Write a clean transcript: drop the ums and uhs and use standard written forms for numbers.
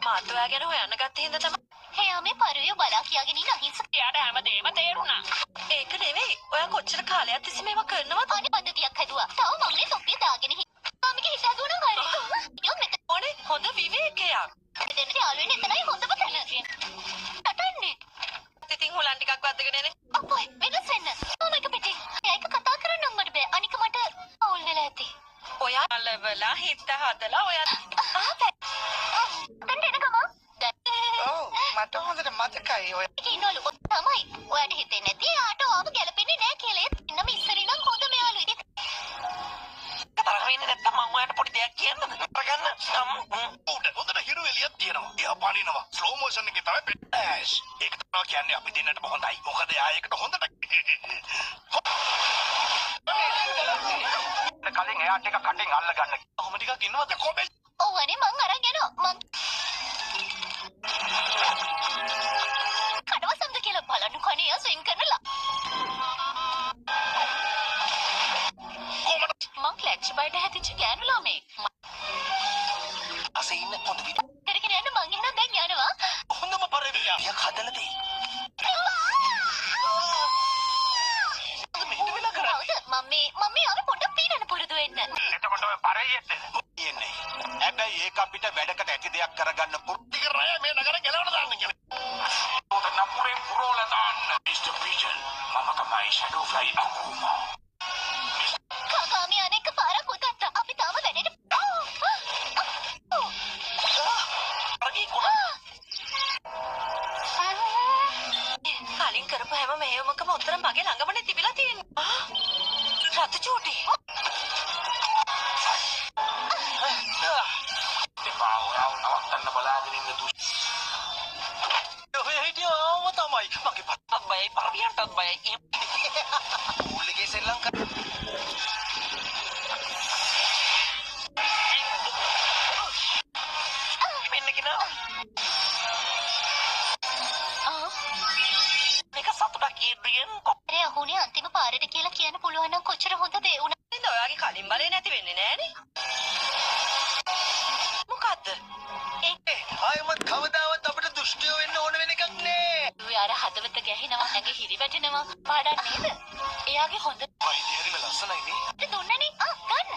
මාත් ඔයා ගැන හොයන්න ගත්ත හින්දා තමයි. එයා මේ පරුවේ බලා කියාගෙන ඉන්න අහිංසක. එයාට හැමදේම තේරුණා. ඒක නෙවෙයි. ඔයා කොච්චර කාලයක් තිස්සේ මේවා කරනවද? අනේ පද්ධතියක් හැදුවා. තව මම මේ තොප්පිය දාගෙන හිටියා. මම හිත හදුවනම් හරි. යෝ මෙතන ඕනේ හොඳ විවේකයක්. දෙන්න යාළුවෙන් එතනයි හොඳම තැන. නටන්නේ. ඉතින් හුලන් ටිකක් වද්දගෙන එනේ. අපොයි වෙනස් වෙන්න. මම එක පිටින්. ඒක කතා කරන්න මට බෑ. අනික මට අවුල් වෙලා ඇති. ඔයා ලවලා හිත හදලා ඔයා දැන් එන ගම. ඔව් මට හොඳට මතකයි ඔය කිනවලු තමයි. ඔයාට හිතෙන්නේ නැති යාට ආව ගැලපෙන්නේ නැහැ කියලා. ඉන්නම ඉස්සර ඉඳන් හොඳම යාළුවෝ. ඉතින් තරහ වෙන්නේ නැත්තම් මම ඔයාට පොඩි දෙයක් කියන්නද? කරගන්න. උඩ හොඳට හිරු එළියක් තියෙනවා. එයා පනිනවා. ස්ලෝ මෝෂන් එකේ තමයි ඩෑෂ්. ඒක තමයි කියන්නේ අපි දෙන්නටම හොඳයි. මොකද එයා ඒකට හොඳට කලින් එයාට එක කටින් අල්ල ගන්න. කොහොම ටිකක් ඉන්නවද කොබෙල්? ඔව් අනේ මං අරන් යනවා. කඩවසම්ද කියලා බලන්න කණේ ස්විම් කරනලා. කොහමද? මං ක්ලැච් බයිට හැදිච්ච ගෑනු ළමෙක්. අසේ ඉන්න පොඩි විදිහ. කරගෙන යන්න මං ඉන්න දැන් යනවා. හොඳම පරිවිය. යක් හදලා දෙයි. මම මේ අර පොඩ්ඩක් පීනන්න පුරුදු වෙන්න. එතකොට ඔය පරියෙත් එන්නේ. හැබැයි ඒක අපිට වැඩකට ඇති දෙයක් කරගන්න පුරුදු කරaya මේ නගර ගැලවන්න දාන්න කියලා. උත නපුරේ පුරෝලා දාන්න. මිස්ටර් පීචර් මම තමයි ෂැඩෝ ෆ්ලයි අකුමා. කාකාමි අනේක පාරක් උදත්තා. අපි තාම වැඩේට කලින් කරපු හැම මෙහෙයුමකම උත්තර මගේ ළඟමනේ තිබිලා තියෙනවා. රතු චූටි. දෙපාවරව නවත්තන්න බලාගෙන ඉන්න දුෂ්ට. ඔය හිටියාම තමයි මගේ පත්තත් බයයි පරියන්ටත් බයයි. ඌලගේ සෙල්ලම් කර. මෙන්න කිනා. මේක සතුටක් ඉදිරියෙන් කොහේ අහුනේ අන්තිම පාරට කියලා කියන්න පුළුවන් නම් කොච්චර හොඳද ඒ උනා. නේද ඔයාගේ කලින් බලේ නැති වෙන්නේ නෑනේ. මොකද්ද? ආයෙමත් කවදාවත් අපිට දුෂ්ටයෝ වෙන්න ඕන වෙන එකක් නෑ. යාර හදවත ගැහෙනවා නැගේ හිරි වැටෙනවා. පාඩම් නේද? එයාගේ හොඳ වයිදි හරිම ලස්සනයි නේ. දුන්නනේ. ගන්න.